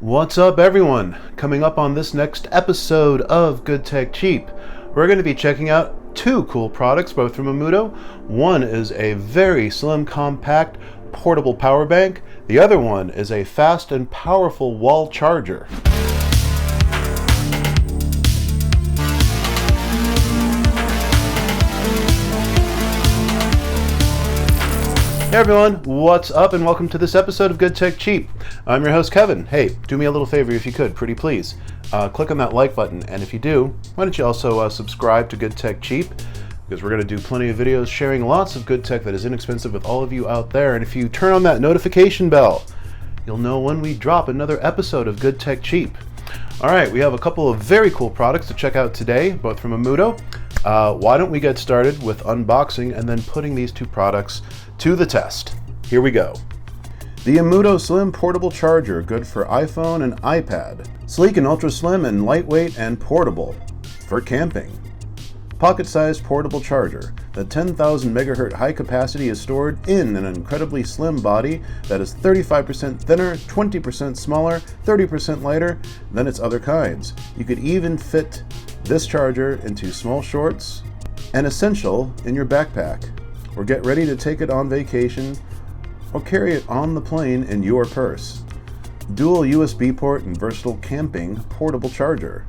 What's up, everyone? Coming up on this next episode of Good Tech Cheap, we're going to be checking out two cool products, both from IMUTO. One is a very slim, compact, portable power bank. The other one is a fast and powerful wall charger. Hey everyone, what's up and welcome to this episode of Good Tech Cheap. I'm your host Kevin. Hey, do me a little favor if you could, pretty please. Click on that like button, and if you do, why don't you also subscribe to Good Tech Cheap, because we're going to do plenty of videos sharing lots of good tech that is inexpensive with all of you out there. And if you turn on that notification bell, you'll know when we drop another episode of Good Tech Cheap. Alright, we have a couple of very cool products to check out today, both from IMUTO. Why don't we get started with unboxing and then putting these two products to the test. Here we go. The IMUTO Slim Portable Charger, good for iPhone and iPad. Sleek and ultra slim and lightweight and portable for camping. Pocket-sized portable charger. The 10,000 megahertz high capacity is stored in an incredibly slim body that is 35% thinner, 20% smaller, 30% lighter than its other kinds. You could even fit this charger into small shorts and essential in your backpack, or get ready to take it on vacation, or carry it on the plane in your purse. Dual USB port and versatile camping portable charger.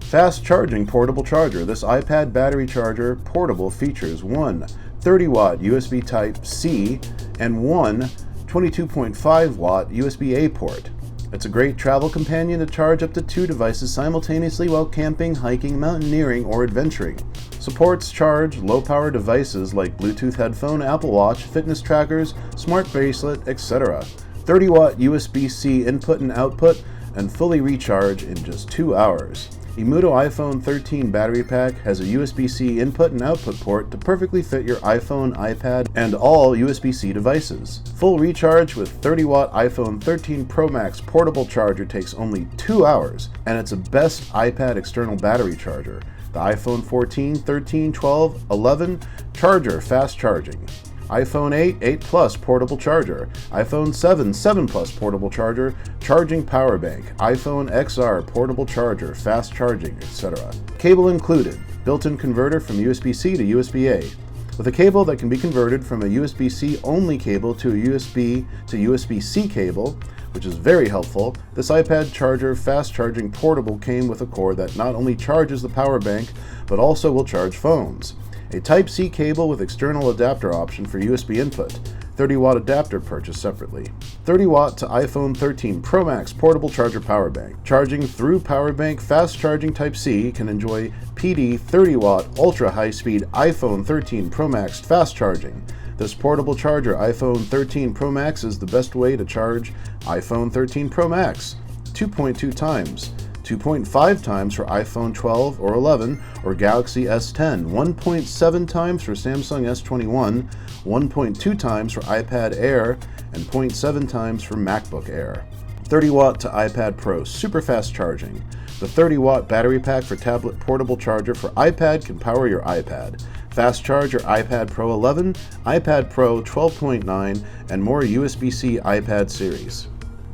Fast charging portable charger. This iPad battery charger portable features one 30-watt USB Type-C and one 22.5-watt USB-A port. It's a great travel companion to charge up to two devices simultaneously while camping, hiking, mountaineering, or adventuring. Supports charge low-power devices like Bluetooth headphone, Apple Watch, fitness trackers, smart bracelet, etc. 30-watt USB-C input and output, and fully recharge in just 2 hours. IMUTO iPhone 13 battery pack has a USB-C input and output port to perfectly fit your iPhone, iPad, and all USB-C devices. Full recharge with 30-watt iPhone 13 Pro Max portable charger takes only 2 hours, and it's a best iPad external battery charger. The iPhone 14, 13, 12, 11 charger fast charging. iPhone 8, 8 Plus portable charger. iPhone 7, 7 Plus portable charger, charging power bank. iPhone XR portable charger, fast charging, etc. Cable included. Built-in converter from USB-C to USB-A. With a cable that can be converted from a USB-C only cable to a USB to USB-C cable, which is very helpful, this iPad charger fast charging portable came with a cord that not only charges the power bank, but also will charge phones. A Type-C cable with external adapter option for USB input. 30-watt adapter purchased separately. 30-watt to iPhone 13 Pro Max portable charger power bank. Charging through power bank, fast charging Type-C can enjoy PD 30-watt ultra high-speed iPhone 13 Pro Max fast charging. This portable charger iPhone 13 Pro Max is the best way to charge iPhone 13 Pro Max. 2.2 times. 2.5 times for iPhone 12 or 11 or Galaxy S10, 1.7 times for Samsung S21, 1.2 times for iPad Air, and 0.7 times for MacBook Air. 30-watt to iPad Pro super fast charging. The 30-watt battery pack for tablet portable charger for iPad can power your iPad. Fast charge your iPad Pro 11, iPad Pro 12.9, and more USB-C iPad series.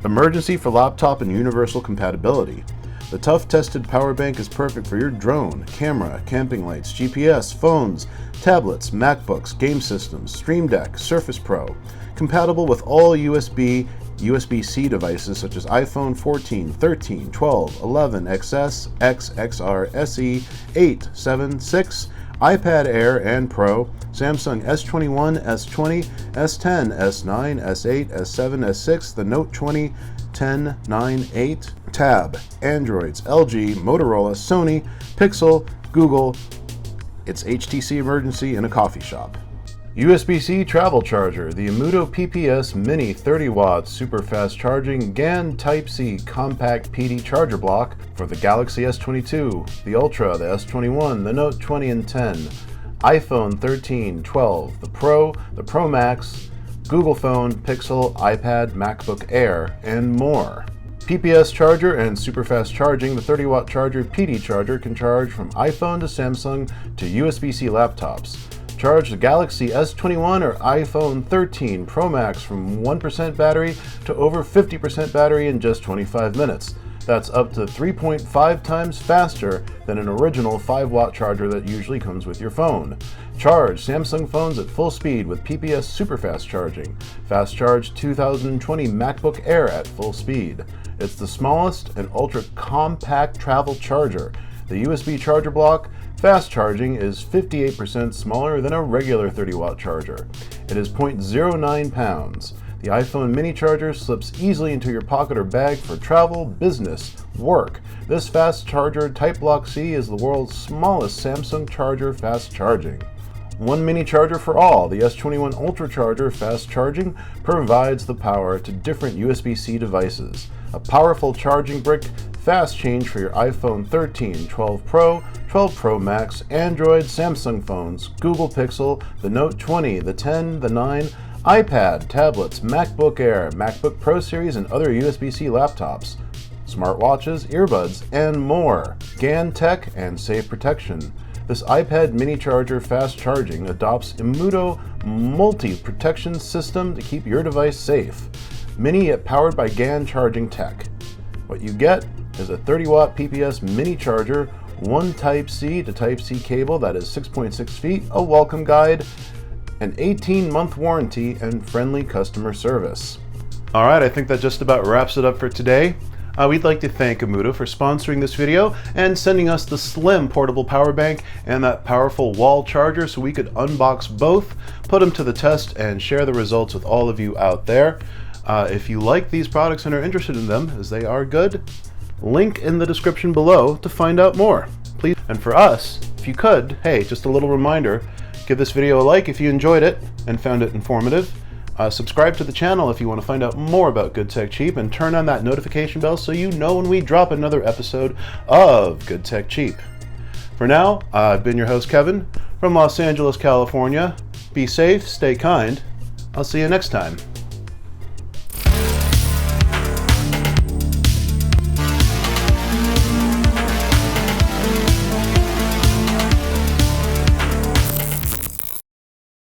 Emergency for laptop and universal compatibility. The tough-tested power bank is perfect for your drone, camera, camping lights, GPS, phones, tablets, MacBooks, game systems, Stream Deck, Surface Pro. Compatible with all USB-C devices such as iPhone 14, 13, 12, 11, XS, X, XR, SE, 8, 7, 6, iPad Air and Pro, Samsung S21, S20, S10, S9, S8, S7, S6, the Note 20, 10, 9, 8, Tab, Androids, LG, Motorola, Sony, Pixel, Google. It's HTC Emergency in a coffee shop. USB-C travel charger. The IMUTO PPS Mini 30-watt super fast charging GAN Type-C compact PD charger block for the Galaxy S22, the Ultra, the S21, the Note 20 and 10, iPhone 13, 12, the Pro Max, Google Phone, Pixel, iPad, MacBook Air, and more. PPS charger and super fast charging. The 30-watt charger PD charger can charge from iPhone to Samsung to USB-C laptops. Charge the Galaxy S21 or iPhone 13 Pro Max from 1% battery to over 50% battery in just 25 minutes. That's up to 3.5 times faster than an original 5-watt charger that usually comes with your phone. Charge Samsung phones at full speed with PPS Superfast Charging. Fast charge 2020 MacBook Air at full speed. It's the smallest and ultra-compact travel charger. The USB charger block, fast charging, is 58% smaller than a regular 30-watt charger. It is 0.09 pounds. The iPhone mini charger slips easily into your pocket or bag for travel, business, work. This fast charger Type Block C is the world's smallest Samsung charger fast charging. One mini charger for all. The S21 Ultra Charger fast charging provides the power to different USB-C devices. A powerful charging brick, fast change for your iPhone 13, 12 Pro, 12 Pro Max, Android, Samsung phones, Google Pixel, the Note 20, the 10, the 9, iPad, tablets, MacBook Air, MacBook Pro Series, and other USB-C laptops, smartwatches, earbuds, and more. GaN tech and safe protection. This iPad mini charger fast charging adopts IMUTO multi-protection system to keep your device safe. Mini yet powered by GaN charging tech. What you get is a 30-watt PPS mini charger, one Type-C to Type-C cable that is 6.6 feet, a welcome guide, an 18-month warranty, and friendly customer service. All right, I think that just about wraps it up for today. We'd like to thank IMUTO for sponsoring this video and sending us the slim portable power bank and that powerful wall charger so we could unbox both, put them to the test, and share the results with all of you out there. If you like these products and are interested in them, as they are good, link in the description below to find out more. Please, and for us, if you could, hey, just a little reminder, give this video a like if you enjoyed it and found it informative. Subscribe to the channel if you want to find out more about Good Tech Cheap, and turn on that notification bell so you know when we drop another episode of Good Tech Cheap. For now, I've been your host Kevin from Los Angeles, California. Be safe, stay kind. I'll see you next time.